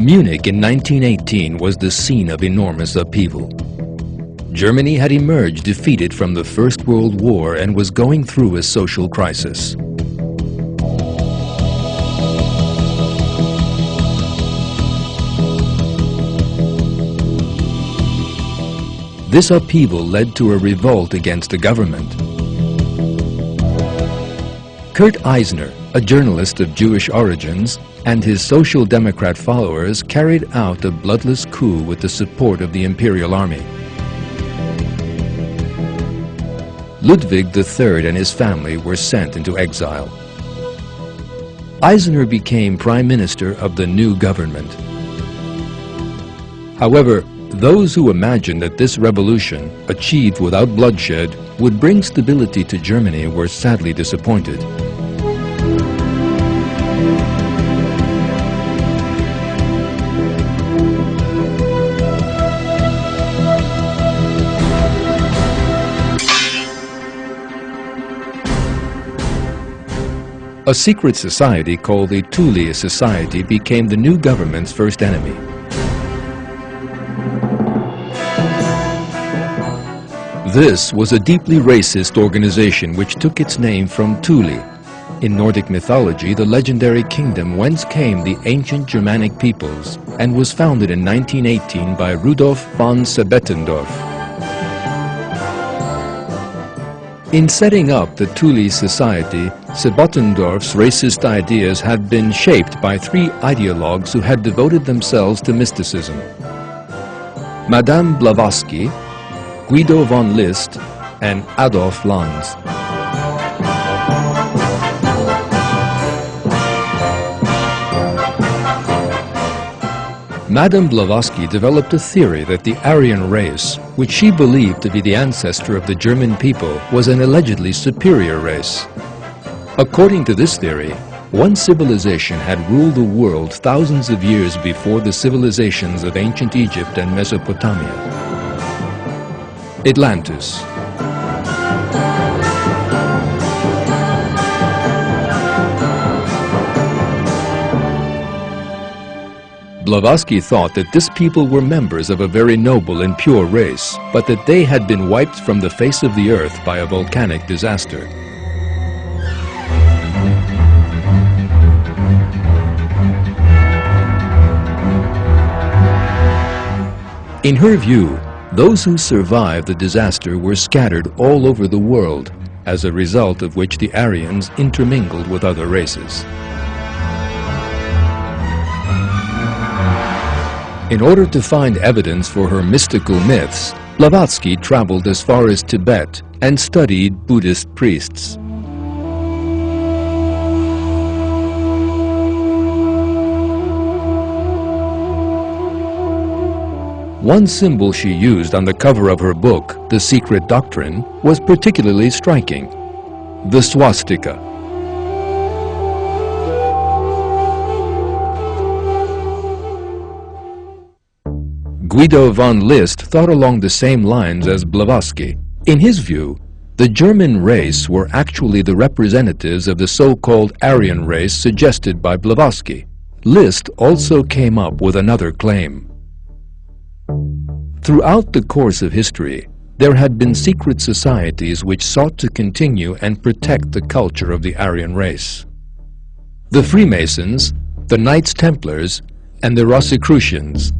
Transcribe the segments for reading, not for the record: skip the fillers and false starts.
Munich in 1918 was the scene of enormous upheaval. Germany had emerged defeated from the First World War and was going through a social crisis. This upheaval led to a revolt against the government. Kurt Eisner, a journalist of Jewish origins, and his Social Democrat followers carried out a bloodless coup with the support of the Imperial Army. Ludwig III and his family were sent into exile. Eisner became Prime Minister of the new government. However, those who imagined that this revolution, achieved without bloodshed, would bring stability to Germany were sadly disappointed. A secret society called the Thule Society became the new government's first enemy. This was a deeply racist organization which took its name from Thule. In Nordic mythology, the legendary kingdom whence came the ancient Germanic peoples, and was founded in 1918 by Rudolf von Sebettendorf. In setting up the Thule Society, Sebettendorf's racist ideas had been shaped by three ideologues who had devoted themselves to mysticism: Madame Blavatsky, Guido von List, and Adolf Lanz. Madame Blavatsky developed a theory that the Aryan race, which she believed to be the ancestor of the German people, was an allegedly superior race. According to this theory, one civilization had ruled the world thousands of years before the civilizations of ancient Egypt and Mesopotamia: Atlantis. Blavatsky thought that this people were members of a very noble and pure race, but that they had been wiped from the face of the earth by a volcanic disaster. In her view, those who survived the disaster were scattered all over the world, as a result of which the Aryans intermingled with other races. In order to find evidence for her mystical myths, Blavatsky traveled as far as Tibet and studied Buddhist priests. One symbol she used on the cover of her book, The Secret Doctrine, was particularly striking: the swastika. Guido von List thought along the same lines as Blavatsky. In his view, the German race were actually the representatives of the so-called Aryan race suggested by Blavatsky. List also came up with another claim. Throughout the course of history, there had been secret societies which sought to continue and protect the culture of the Aryan race: the Freemasons, the Knights Templars, and the Rosicrucians.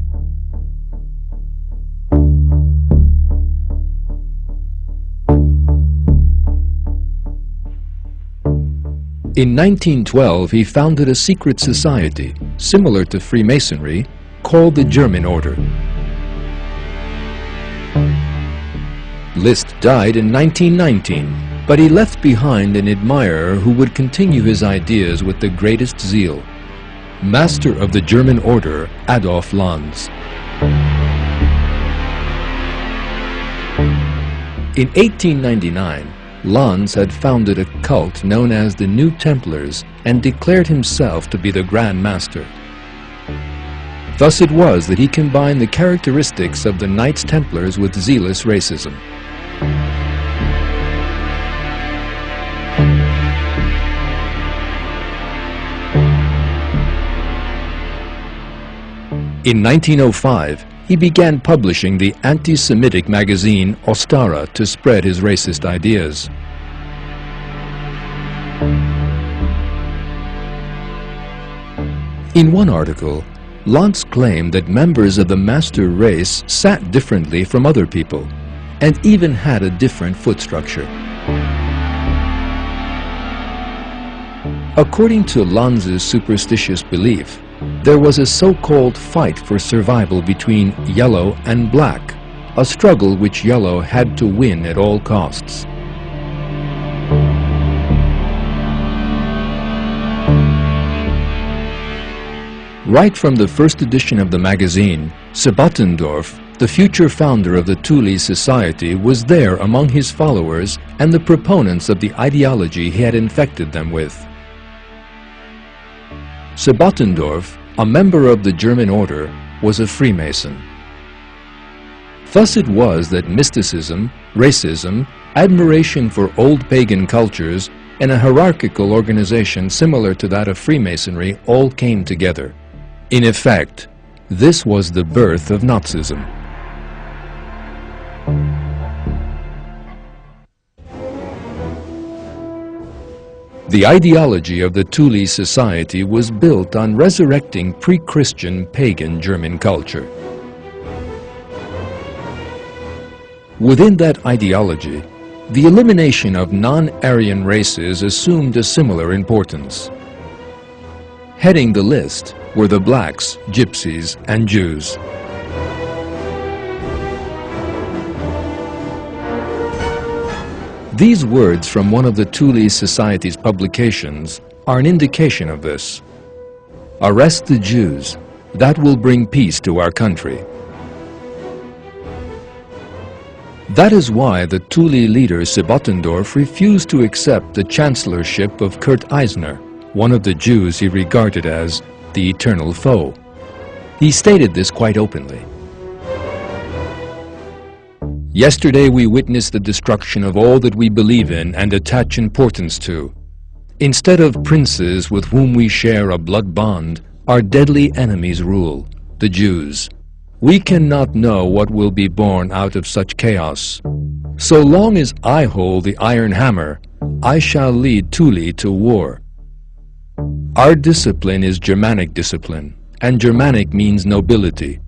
In 1912, he founded a secret society, similar to Freemasonry, called the German Order. List died in 1919, but he left behind an admirer who would continue his ideas with the greatest zeal: Master of the German Order, Adolf Lanz. In 1899, Lanz had founded a cult known as the New Templars and declared himself to be the Grand Master. Thus it was that he combined the characteristics of the Knights Templars with zealous racism. In 1905, he began publishing the anti-Semitic magazine Ostara to spread his racist ideas. In one article, Lantz claimed that members of the master race sat differently from other people and even had a different foot structure. According to Lanz's superstitious belief, there was a so-called fight for survival between yellow and black, a struggle which yellow had to win at all costs. Right from the first edition of the magazine, Sebottendorf, the future founder of the Thule Society, was there among his followers and the proponents of the ideology he had infected them with. Sebottendorf, a member of the German order, was a Freemason. Thus it was that mysticism, racism, admiration for old pagan cultures, and a hierarchical organization similar to that of Freemasonry all came together. In effect, this was the birth of Nazism. The ideology of the Thule Society was built on resurrecting pre-Christian pagan German culture. Within that ideology, the elimination of non-Aryan races assumed a similar importance. Heading the list were the blacks, gypsies, and Jews. These words from one of the Thule Society's publications are an indication of this. Arrest the Jews. That will bring peace to our country. That is why the Thule leader Sebottendorf refused to accept the chancellorship of Kurt Eisner, one of the Jews he regarded as the eternal foe. He stated this quite openly. Yesterday we witnessed the destruction of all that we believe in and attach importance to. Instead of princes with whom we share a blood bond, our deadly enemies rule, the Jews. We cannot know what will be born out of such chaos. So long as I hold the iron hammer, I shall lead Thule to war. Our discipline is Germanic discipline, and Germanic means nobility.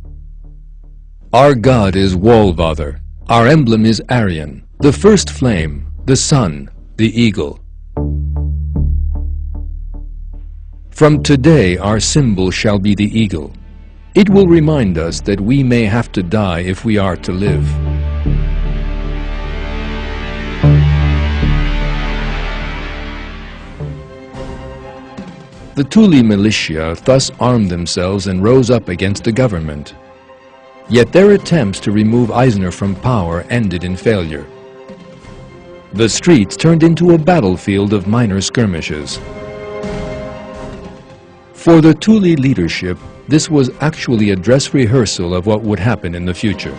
Our God is Walvather. Our emblem is Aryan, the first flame, the sun, the eagle. From today our symbol shall be the eagle. It will remind us that we may have to die if we are to live. The Thule militia thus armed themselves and rose up against the government. Yet their attempts to remove Eisner from power ended in failure. The streets turned into a battlefield of minor skirmishes. For the Thule leadership, this was actually a dress rehearsal of what would happen in the future.